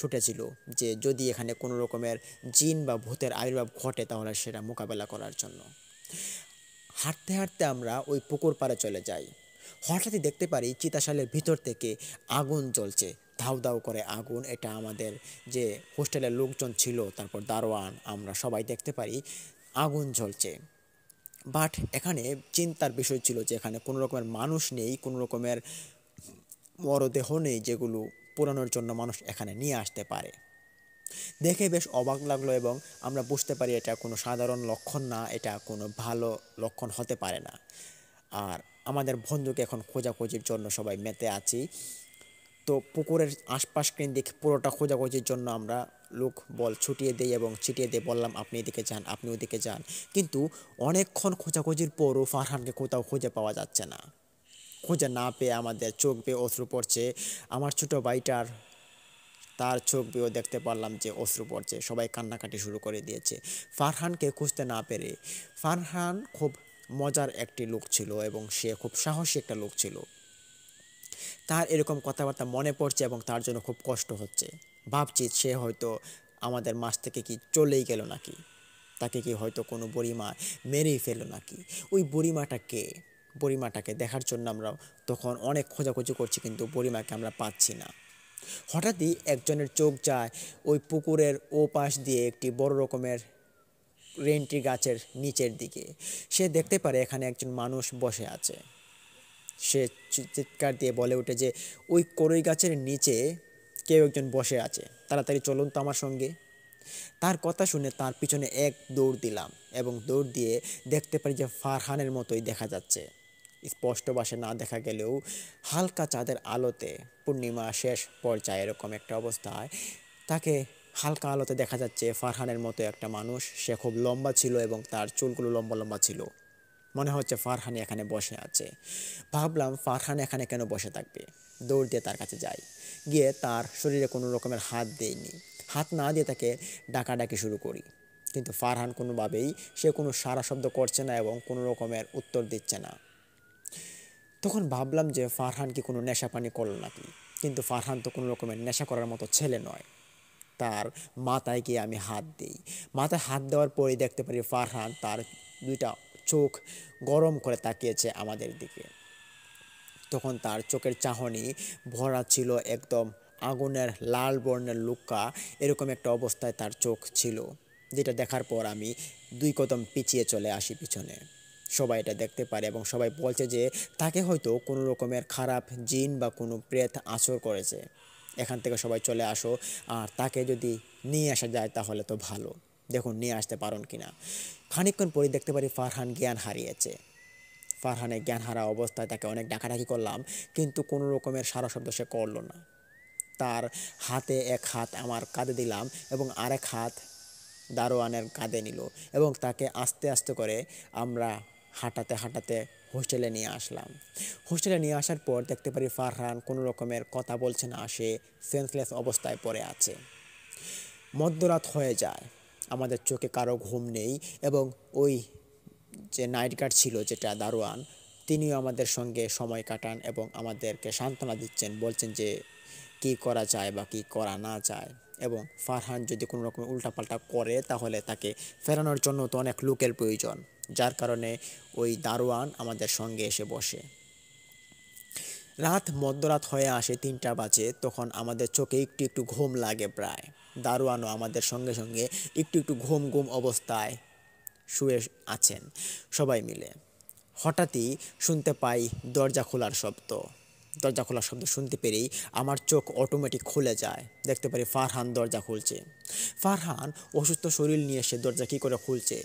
ছুটেছিল যে যদি এখানে কোনো রকমের জিন বা ভূতের আবির্ভাব ঘটে তাহলে সেটা মোকাবেলা করার জন্য। হাঁটতে হাঁটতে আমরা ওই পুকুর পাড়ে চলে যাই। হঠাৎই দেখতে পারি চিতাশালের ভিতর থেকে আগুন জ্বলছে, ধাউ ধাউ করে আগুন। এটা আমাদের যে হোস্টেলের লোকজন ছিল, তারপর দারোয়ান, আমরা সবাই দেখতে পারি আগুন জ্বলছে। বাট এখানে চিন্তার বিষয় ছিল যে এখানে কোনো রকমের মানুষ নেই, কোনো রকমের মরদেহ নেই যেগুলো পোড়ানোর জন্য মানুষ এখানে নিয়ে আসতে পারে। দেখে বেশ অবাক লাগলো এবং আমরা বুঝতে পারি এটা কোনো সাধারণ লক্ষণ না, এটা কোনো ভালো লক্ষণ হতে পারে না। আর আমাদের বন্ধুকে এখন খোঁজাখুঁজির জন্য সবাই মেতে আছি। তো পুকুরের আশপাশ কেন্দ্রিক পুরোটা খোঁজাখুঁজির জন্য আমরা লোক বল ছুটিয়ে দিই এবং ছিটিয়ে দিয়ে বললাম আপনি এদিকে যান, আপনি ওদিকে যান। কিন্তু অনেকক্ষণ খোঁজাখুঁজির পরও ফারহানকে কোথাও খুঁজে পাওয়া যাচ্ছে না। খুঁজে না পেয়ে আমাদের চোখ বেয়ে অশ্রু পড়ছে। আমার ছোটো ভাইটার, তার চোখ বেয়েও দেখতে পারলাম যে অশ্রু পড়ছে। সবাই কান্নাকাটি শুরু করে দিয়েছে ফারহানকে খুঁজতে না পেরে। ফারহান খুব মজার একটি লোক ছিল এবং সে খুব সাহসী একটা লোক ছিল। তার এরকম কথাবার্তা মনে পড়ছে এবং তার জন্য খুব কষ্ট হচ্ছে। ভাবছি সে হয়তো আমাদের মাঝ থেকে কি চলেই গেল নাকি, তাকে কি হয়তো কোনো বুড়িমা মেরেই ফেলল নাকি। ওই বুড়িমাটা কে? বুড়িমাটাকে দেখার জন্য আমরা তখন অনেক খোঁজাখুঁজি করছি, কিন্তু বুড়িমাকে আমরা পাচ্ছি না। হঠাৎই একজনের চোখ যায় ওই পুকুরের ও পাশ দিয়ে একটি বড় রকমের রেন্টি গাছের নিচের দিকে। সে দেখতে পারে এখানে একজন মানুষ বসে আছে। সে চিৎকার দিয়ে বলে ওঠে যে ওই কড়ই গাছের নিচে কেউ একজন বসে আছে, তাড়াতাড়ি চলুন তো আমার সঙ্গে। তার কথা শুনে তার পিছনে এক দৌড় দিলাম এবং দৌড় দিয়ে দেখতে পারি যে ফারহানের মতোই দেখা যাচ্ছে। স্পষ্ট ভাষে না দেখা গেলেও হালকা চাঁদের আলোতে, পূর্ণিমা শেষ পর্যায়ে এরকম একটা অবস্থায় তাকে হালকা আলোতে দেখা যাচ্ছে ফারহানের মতো একটা মানুষ। সে খুব লম্বা ছিল এবং তার চুলগুলো লম্বা লম্বা ছিল। মনে হচ্ছে ফারহান এখানে বসে আছে। ভাবলাম ফারহান এখানে কেন বসে থাকবে, দৌড় দিয়ে তার কাছে যাই। গিয়ে তার শরীরে কোনো রকমের হাত দেইনি, হাত না দিয়ে তাকে ডাকাডাকি শুরু করি, কিন্তু ফারহান কোনোভাবেই সে কোনো সাড়া শব্দ করছে না এবং কোনো রকমের উত্তর দিচ্ছে না। তখন ভাবলাম যে ফারহান কি কোনো নেশা পানি করলো নাকি, কিন্তু ফারহান তো কোনো রকমের নেশা করার মতো ছেলে নয়। তার মাথায় গিয়ে আমি হাত দিই। মাথায় হাত দেওয়ার পরেই দেখতে পারি ফারহান তার দুইটা চোখ গরম করে তাকিয়েছে আমাদের দিকে। তখন তার চোখের চাহনি ভরা ছিল একদম আগুনের লাল বর্ণের লুক্কা, এরকম একটা অবস্থায় তার চোখ ছিল, যেটা দেখার পর আমি 2 কদম পিছিয়ে চলে আসি পিছনে। সবাই এটা দেখতে পারে এবং সবাই বলছে যে তাকে হয়তো কোনো রকমের খারাপ জিন বা কোনো প্রেত আছর করেছে, এখান থেকে সবাই চলে আসো, আর তাকে যদি নিয়ে আসা যায় তাহলে তো ভালো, দেখুন নিয়ে আসতে পারেন কিনা। খানিকক্ষণ পরে দেখতে পারি ফারহান জ্ঞান হারিয়েছে। ফারহানের জ্ঞান হারা অবস্থায় তাকে অনেক ডাকাডাকি করলাম, কিন্তু কোনো রকমের সাড়া শব্দ সে করলো না। তার হাতে এক হাত আমার কাঁধে দিলাম এবং আরেক হাত দারোয়ানের কাঁধে নিল এবং তাকে আস্তে আস্তে করে আমরা হাঁটাতে হাঁটাতে হোস্টেলে নিয়ে আসলাম। হোস্টেলে নিয়ে আসার পর দেখতে পারি ফারহান কোনো রকমের কথা বলছে না, সে সেন্সলেস অবস্থায় পড়ে আছে। মধ্যরাত হয়ে যায়, আমাদের চোখে কারো ঘুম নেই এবং ওই যে নাইট গার্ড ছিল যেটা দারোয়ান, তিনিও আমাদের সঙ্গে সময় কাটান এবং আমাদেরকে সান্ত্বনা দিচ্ছেন, বলছেন যে কি করা যায় বা কি করা না যায়, এবং ফারহান যদি কোনো রকম উল্টাপাল্টা করে তাহলে তাকে ফেরানোর জন্য তো অনেক লোকের প্রয়োজন, যার কারণে ওই দারোয়ান আমাদের সঙ্গে এসে বসে। মধ্যরাত হয়ে আসে, 3টা বাজে, তখন আমাদের চোখে একটু একটু ঘুম লাগে প্রায়। দারোয়ানও আমাদের সঙ্গে সঙ্গে একটু একটু ঘুম ঘুম অবস্থায় শুয়ে আছেন সবাই মিলে। হঠাৎই শুনতে পাই দরজা খোলার শব্দ। দরজা খোলার শব্দ শুনতে পেরেই আমার চোখ অটোমেটিক খুলে যায়, দেখতে পারি ফারহান দরজা খুলছে। ফারহান অসুস্থ শরীর নিয়ে সে দরজা কী করে খুলছে,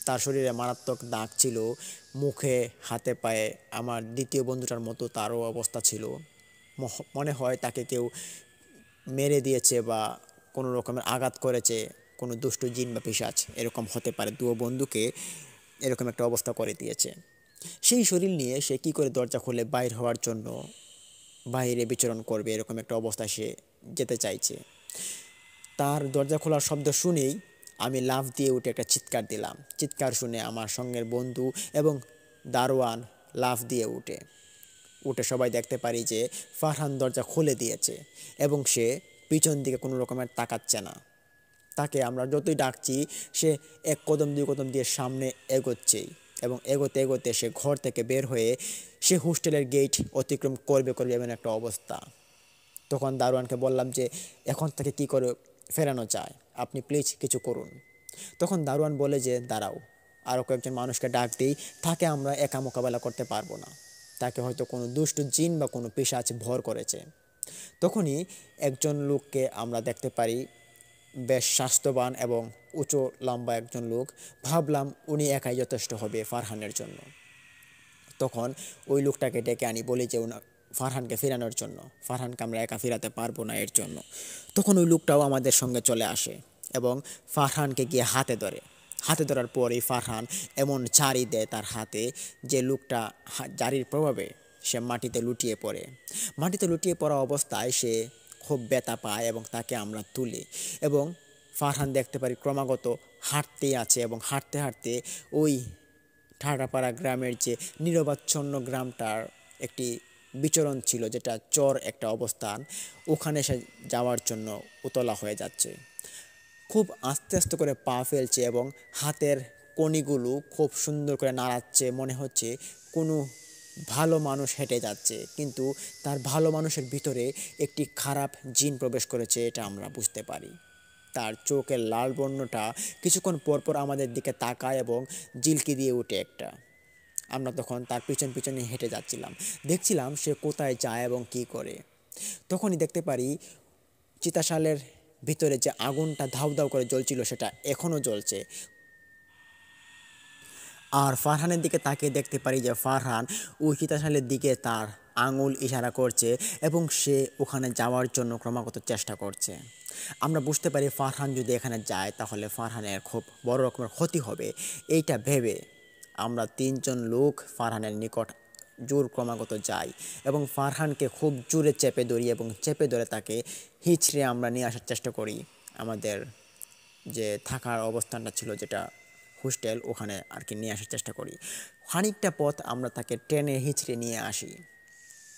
তার শরীরে মারাত্মক দাগ ছিল, মুখে হাতে পায়ে আমার দ্বিতীয় বন্ধুটার মতো তারও অবস্থা ছিল। মনে হয় তাকে কেউ মেরে দিয়েছে বা কোনো রকমের আঘাত করেছে, কোনো দুষ্টু জিন বা পিশাচ এরকম হতে পারে, 2 বন্ধুকে এরকম একটা অবস্থা করে দিয়েছে। সেই শরীর নিয়ে সে কি করে দরজা খুলে বাইর হওয়ার জন্য বাইরে বিচরণ করবে, এরকম একটা অবস্থায় সে যেতে চাইছে। তার দরজা খোলার শব্দ শুনেই আমি লাফ দিয়ে উঠে একটা চিৎকার দিলাম। চিৎকার শুনে আমার সঙ্গের বন্ধু এবং দারোয়ান লাফ দিয়ে উঠে সবাই দেখতে পারি যে ফারহান দরজা খুলে দিয়েছে এবং সে পিছন দিকে কোনো রকমের তাকাচ্ছে না। তাকে আমরা যতই ডাকছি সে 1 কদম 2 কদম দিয়ে সামনে এগোচ্ছেই এবং এগোতে এগোতে সে ঘর থেকে বের হয়ে সে হোস্টেলের গেট অতিক্রম করবে এমন একটা অবস্থা। তখন দারোয়ানকে বললাম যে এখন থেকে কি করে ফেরানো যায়, আপনি প্লিজ কিছু করুন। তখন দারোয়ান বলে যে দাঁড়াও, আরও কয়েকজন মানুষকে ডাক দিই, তাকে আমরা একা মোকাবেলা করতে পারবো না, তাকে হয়তো কোনো দুষ্ট জিন বা কোনো পিশাচ ভর করেছে। তখনই একজন লোককে আমরা দেখতে পারি, বেশ স্বাস্থ্যবান এবং উঁচু লম্বা একজন লোক। ভাবলাম উনি একাই যথেষ্ট হবে ফারহানের জন্য। তখন ওই লোকটাকে ডেকে আনি, বলি যে ফারহানকে ফেরানোর জন্য, ফারহানকে আমরা একা ফেরাতে পারবো না এর জন্য। তখন ওই লোকটাও আমাদের সঙ্গে চলে আসে এবং ফারহানকে গিয়ে হাতে ধরার পরেই ফারহান এমন ঝাড়ি দেয় তার হাতে যে লোকটা ঝাড়ির প্রভাবে সে মাটিতে লুটিয়ে পড়া অবস্থায় সে খুব ব্যথা পায় এবং তাকে আমরা তুলি এবং ফারহান দেখতে পারি ক্রমাগত হাঁটতেই আছে এবং হাঁটতে হাঁটতে ওই ঠাডাপাড়া গ্রামের যে নিরবাচ্ছন্ন গ্রামটার একটি বিচরণ ছিল, যেটা চর একটা অবস্থান, ওখানে সে যাওয়ার জন্য উতলা হয়ে যাচ্ছে। খুব আস্তে আস্তে করে পা ফেলছে এবং হাতের কণিগুলো খুব সুন্দর করে নাড়াচ্ছে, মনে হচ্ছে কোনো ভালো মানুষ হেঁটে যাচ্ছে, কিন্তু তার ভালো মানুষের ভিতরে একটি খারাপ জিন প্রবেশ করেছে, এটা আমরা বুঝতে পারি। তার চোখের লাল বর্ণটা কিছুক্ষণ পরপর আমাদের দিকে তাকায় এবং জিলকি দিয়ে ওঠে একটা। আমরা তখন তার পিছন পিছনে হেঁটে যাচ্ছিলাম, দেখছিলাম সে কোথায় যায় এবং কী করে। তখনই দেখতে পারি চিতাশালের ভিতরে যে আগুনটা ধাউ ধাউ করে জ্বলছিল সেটা এখনও জ্বলছে। আর ফারহানের দিকে তাকিয়ে দেখতে পারি যে ফারহান ওই চিতাশালের দিকে তার আঙুল ইশারা করছে এবং সে ওখানে যাওয়ার জন্য ক্রমাগত চেষ্টা করছে। আমরা বুঝতে পারি ফারহান যদি এখানে যায় তাহলে ফারহানের খুব বড় রকমের ক্ষতি হবে। এইটা ভেবে আমরা তিনজন লোক ফারহানের নিকট ক্রমাগত যাই এবং ফারহানকে খুব জোরে চেপে ধরি এবং চেপে ধরে তাকে হিঁচড়ে আমরা নিয়ে আসার চেষ্টা করি আমাদের যে থাকার অবস্থানটা ছিল, যেটা হোস্টেল, ওখানে আর কি নিয়ে আসার চেষ্টা করি। খানিকটা পথ আমরা তাকে টেনে হিঁচড়ে নিয়ে আসি।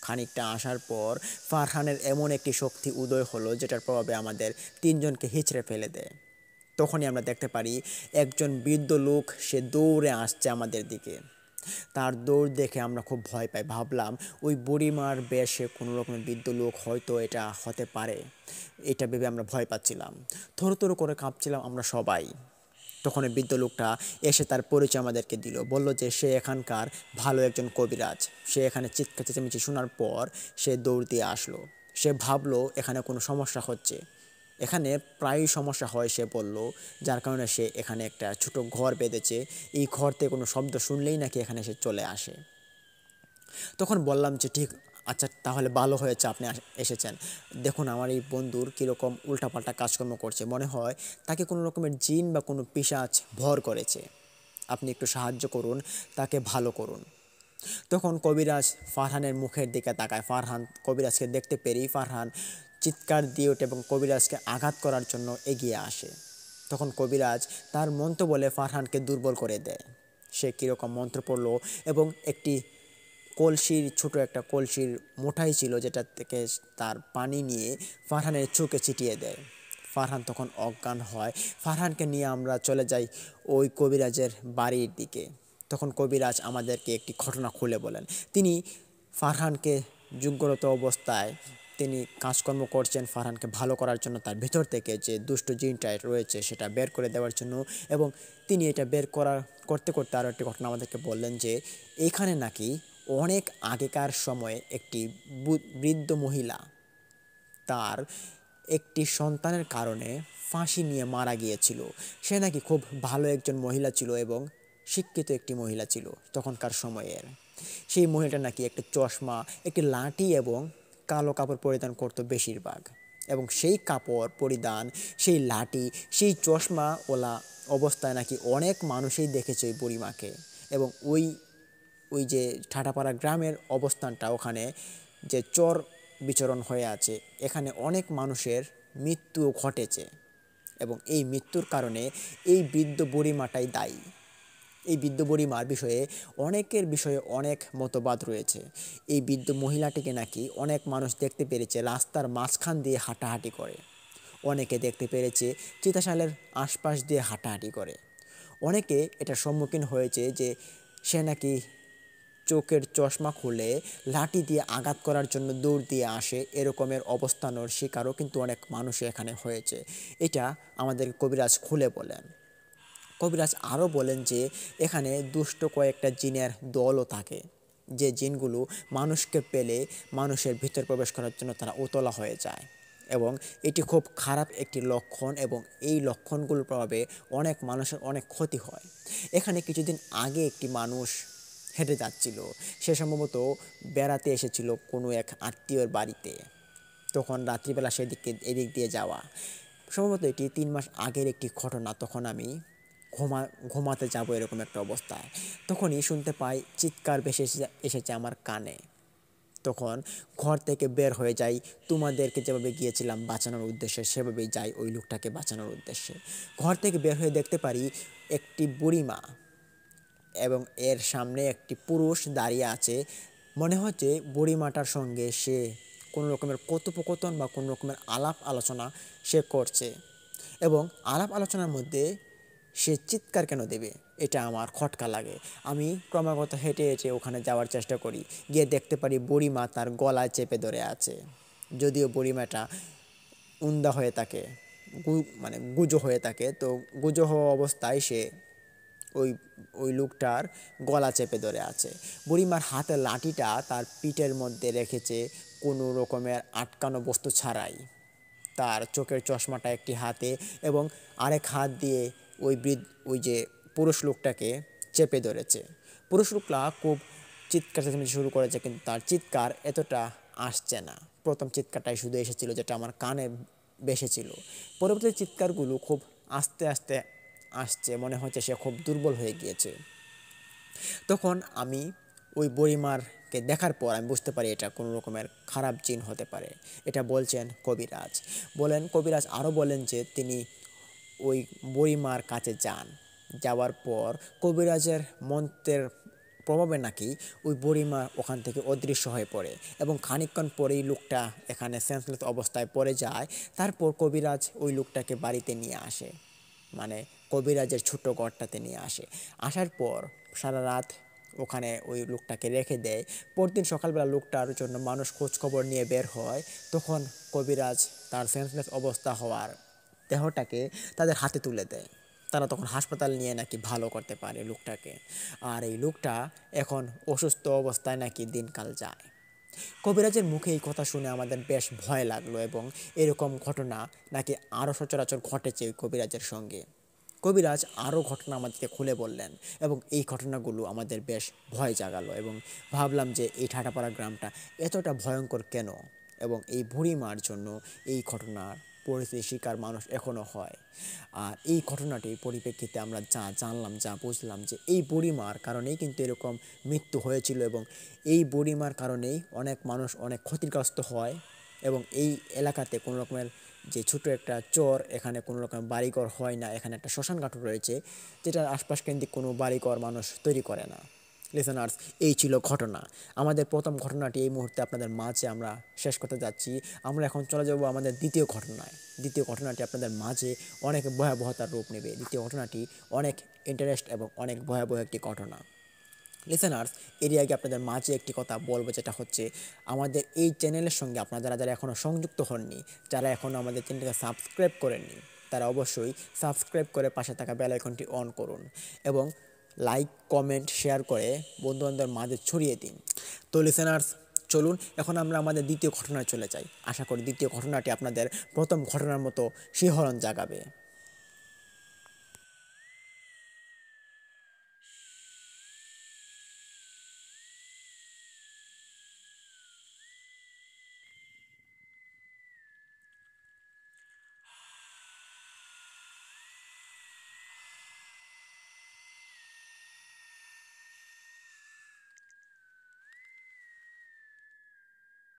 খানিকটা আসার পর ফারহানের এমন একটি শক্তি উদয় হলো যেটার প্রভাবে আমাদের তিনজনকে হিঁচড়ে ফেলে দেয়। তখনই আমরা দেখতে পারি একজন বৃদ্ধ লোক সে দৌড়ে আসছে আমাদের দিকে। তার দৌড় দেখে আমরা খুব ভয় পাই, ভাবলাম ওই বুড়িমার বেশে কোনো রকমের বৃদ্ধ লোক হয়তো এটা হতে পারে, এটা ভেবে আমরা ভয় পাচ্ছিলাম, থরথর করে কাঁপছিলাম আমরা সবাই। তখন ওই বৃদ্ধ লোকটা এসে তার পরিচয় আমাদেরকে দিল, বলল যে সে এখানকার ভালো একজন কবিরাজ। সে এখানে চিৎকার চেঁচামেচি শোনার পর সে দৌড় দিয়ে আসলো। সে ভাবলো এখানে কোনো সমস্যা হচ্ছে, এখানে প্রায়ই সমস্যা হয় সে বলল, যার কারণে সে এখানে একটা ছোট ঘর বেঁধেছে। এই ঘর থেকে কোনো শব্দ শুনলেই নাকি এখানে সে চলে আসে। তখন বললাম যে ঠিক, আচ্ছা তাহলে ভালো হয়েছে আপনি এসেছেন। দেখুন আমার এই বন্ধুর কীরকম উল্টাপাল্টা কাজকর্ম করছে, মনে হয় তাকে কোনো রকমের জিন বা কোনো পিশাচ ভর করেছে, আপনি একটু সাহায্য করুন, তাকে ভালো করুন। তখন কবিরাজ ফারহানের মুখের দিকে তাকায়। ফারহান কবিরাজকে দেখতে পেরেই ফারহান চিৎকার দিয়ে ওঠে এবং কবিরাজকে আঘাত করার জন্য এগিয়ে আসে। তখন কবিরাজ তার মন্ত্র বলে ফারহানকে দুর্বল করে দেয়। সে কীরকম মন্ত্র পড়ল এবং একটি কলসির, ছোট একটা কলসির মোটাই ছিল, যেটা থেকে তার পানি নিয়ে ফারহানের চোখে ছিটিয়ে দেয়। ফারহান তখন অজ্ঞান হয়। ফারহানকে নিয়ে আমরা চলে যাই ওই কবিরাজের বাড়ির দিকে। তখন কবিরাজ আমাদেরকে একটি ঘটনা খুলে বলেন। তিনি ফারহানকে যোগ্যরত অবস্থায় তিনি কাজকর্ম করছেন ফারহানকে ভালো করার জন্য, তার ভিতর থেকে যে দুষ্ট জিনটা রয়েছে সেটা বের করে দেওয়ার জন্য। এবং তিনি এটা বের করতে করতে আরও একটি ঘটনা আমাদেরকে বললেন যে এইখানে নাকি অনেক আগেকার সময়ে একটি বৃদ্ধ মহিলা তার একটি সন্তানের কারণে ফাঁসি নিয়ে মারা গিয়েছিল। সে নাকি খুব ভালো একজন মহিলা ছিল এবং শিক্ষিত একটি মহিলা ছিল তখনকার সময়ের। সেই মহিলাটা নাকি একটা চশমা, একটি লাঠি এবং কালো কাপড় পরিধান করতো বেশিরভাগ, এবং সেই কাপড় পরিধান, সেই লাঠি, সেই চশমা ওলা অবস্থায় নাকি অনেক মানুষই দেখেছে ওই বুড়িমাকে। এবং ওই ওই যে ঠাটাপাড়া গ্রামের অবস্থানটা, ওখানে যে চর বিচরণ হয়ে আছে, এখানে অনেক মানুষের মৃত্যুও ঘটেছে এবং এই মৃত্যুর কারণে এই বৃদ্ধ বুড়িমাটাই দায়ী। এই বৃদ্ধ বুড়িমার বিষয়ে অনেক মতবাদ রয়েছে। এই বৃদ্ধ মহিলাটিকে নাকি অনেক মানুষ দেখতে পেরেছে রাস্তার মাঝখান দিয়ে হাঁটাহাঁটি করে, অনেকে দেখতে পেরেছে চিতাশালের আশপাশ দিয়ে হাঁটাহাঁটি করে, অনেকে এটার সম্মুখীন হয়েছে যে সে নাকি চোখের চশমা খুলে লাঠি দিয়ে আঘাত করার জন্য দৌড় দিয়ে আসে। এরকমের অবস্থানের শিকারও কিন্তু অনেক মানুষ এখানে হয়েছে। এটা আমাদের কবিরাজ খুলে বলেন। কবিরাজ আরও বলেন যে এখানে দুষ্ট কয়েকটা জিনের দলও থাকে, যে জিনগুলো মানুষকে পেলে মানুষের ভিতর প্রবেশ করার জন্য তারা উতলা হয়ে যায় এবং এটি খুব খারাপ একটি লক্ষণ এবং এই লক্ষণগুলোর প্রভাবে অনেক মানুষের অনেক ক্ষতি হয়। এখানে কিছুদিন আগে একটি মানুষ হেঁটে যাচ্ছিল, সে সম্ভবত বেড়াতে এসেছিল কোনো এক আত্মীয়র বাড়িতে। তখন রাত্রিবেলা এদিক দিয়ে যাওয়া, সম্ভবত এটি 3 মাস আগের একটি ঘটনা। তখন আমি ঘুমাতে যাব এরকম একটা অবস্থায়, তখনই শুনতে পাই চিৎকার ভেসে এসেছে আমার কানে। তখন ঘর থেকে বের হয়ে যাই, তোমাদেরকে যেভাবে গিয়েছিলাম বাঁচানোর উদ্দেশ্যে সেভাবেই যাই ওই লোকটাকে বাঁচানোর উদ্দেশ্যে। ঘর থেকে বের হয়ে দেখতে পারি একটি বুড়িমা এবং এর সামনে একটি পুরুষ দাঁড়িয়ে আছে। মনে হচ্ছে বুড়িমাটার সঙ্গে সে কোনো রকমের কথোপকথন বা কোনো রকমের আলাপ আলোচনা সে করছে, এবং আলাপ আলোচনার মধ্যে সে চিৎকার কেন দেবে এটা আমার খটকা লাগে। আমি ক্রমাগত হেঁটে হেঁটে ওখানে যাওয়ার চেষ্টা করি, গিয়ে দেখতে পারি বুড়িমা তার গলায় চেপে ধরে আছে। যদিও বুড়িমাটা উন্দা হয়ে থাকে, মানে গুজো হয়ে থাকে, তো গুজো হওয়া অবস্থায় সে ওই ওই লোকটার গলা চেপে ধরে আছে। বুড়িমার হাতের লাঠিটা তার পিঠের মধ্যে রেখেছে কোনো রকমের আটকানো বস্তু ছাড়াই। তার চোখের চশমাটা একটি হাতে এবং আরেক হাত দিয়ে ওই যে পুরুষ লোকটাকে চেপে ধরেছে। পুরুষ লোকটা খুব চিৎকার চেঁচামেচি শুরু করেছে, কিন্তু তার চিৎকার এতটা আসছে না। প্রথম চিৎকারটাই শুধু এসেছিল, যেটা আমার কানে ভেসেছিল। পরবর্তী চিৎকারগুলো খুব আস্তে আস্তে আসছে, মনে হচ্ছে সে খুব দুর্বল হয়ে গিয়েছে। তখন আমি ওই বুড়িমারকে দেখার পর আমি বুঝতে পারি এটা কোনো রকমের খারাপ জিন হতে পারে। এটা বলছেন কবিরাজ। কবিরাজ আরও বলেন যে তিনি ওই বুড়িমার কাছে যান। যাওয়ার পর কবিরাজের মন্ত্রের প্রভাবে নাকি ওই বুড়িমা ওখান থেকে অদৃশ্য হয়ে পড়ে এবং খানিকক্ষণ পরেই লোকটা এখানে সেন্সলেস অবস্থায় পড়ে যায়। তারপর কবিরাজ ওই লোকটাকে বাড়িতে নিয়ে আসে, মানে কবিরাজের ছোট্ট ঘরটাতে নিয়ে আসে। আসার পর সারা রাত ওখানে ওই লোকটাকে রেখে দেয়। পরদিন সকালবেলা লোকটার জন্য মানুষ খোঁজখবর নিয়ে বের হয়। তখন কবিরাজ তার সেন্সলেস অবস্থা হওয়ার দেহটাকে তাদের হাতে তুলে দেয়। তারা তখন হাসপাতাল নিয়ে নাকি ভালো করতে পারে লোকটাকে। আর এই লোকটা এখন অসুস্থ অবস্থায় নাকি দিনকাল যায়। কবিরাজের মুখে এই কথা শুনে আমাদের বেশ ভয় লাগলো এবং এরকম ঘটনা নাকি আরও সচরাচর ঘটেছে ওই কবিরাজের সঙ্গে। কবিরাজ আরও ঘটনা আমাদেরকে খুলে বললেন এবং এই ঘটনাগুলো আমাদের বেশ ভয় জাগালো এবং ভাবলাম যে এই ঠাটাপাড়া গ্রামটা এতটা ভয়ঙ্কর কেন, এবং এই বুড়িমার জন্য এই ঘটনার পরিস্থিতির শিকার মানুষ এখনও হয়। আর এই ঘটনাটির পরিপ্রেক্ষিতে আমরা যা জানলাম, যা বুঝলাম, যে এই বুড়িমার কারণেই কিন্তু এরকম মৃত্যু হয়েছিল এবং এই বুড়িমার কারণেই অনেক মানুষ অনেক ক্ষতিগ্রস্ত হয়। এবং এই এলাকাতে কোনো রকমের যে ছোটো একটা চর, এখানে কোনো রকম বাড়িঘর হয় না। এখানে একটা শ্মশান ঘাট রয়েছে, যেটার আশপাশ কেন্দ্রিক কোনো বাড়িঘর মানুষ তৈরি করে না। লিসেনার্স, এই ছিল ঘটনা। আমাদের প্রথম ঘটনাটি এই মুহূর্তে আপনাদের মাঝে আমরা শেষ করতে যাচ্ছি। আমরা এখন চলে যাব আমাদের দ্বিতীয় ঘটনায়। দ্বিতীয় ঘটনাটি আপনাদের মাঝে অনেক ভয়াবহতার রূপ নেবে। দ্বিতীয় ঘটনাটি অনেক ইন্টারেস্ট এবং অনেক ভয়াবহ একটি ঘটনা। লিসেনার্স, এর আগে আপনাদের মাঝে একটি কথা বলবো, যেটা হচ্ছে আমাদের এই চ্যানেলের সঙ্গে আপনারা যারা যারা এখনও সংযুক্ত হননি, যারা এখনও আমাদের চ্যানেলকে সাবস্ক্রাইব করেননি, তারা অবশ্যই সাবস্ক্রাইব করে পাশে থাকা বেল আইকনটি অন করুন এবং লাইক, কমেন্ট, শেয়ার করে বন্ধুবান্ধবের মাঝে ছড়িয়ে দিন। তো লিসেনার্স, চলুন এখন আমরা আমাদের দ্বিতীয় ঘটনায় চলে যাই। আশা করি দ্বিতীয় ঘটনাটি আপনাদের প্রথম ঘটনার মতো শিহরণ জাগাবে।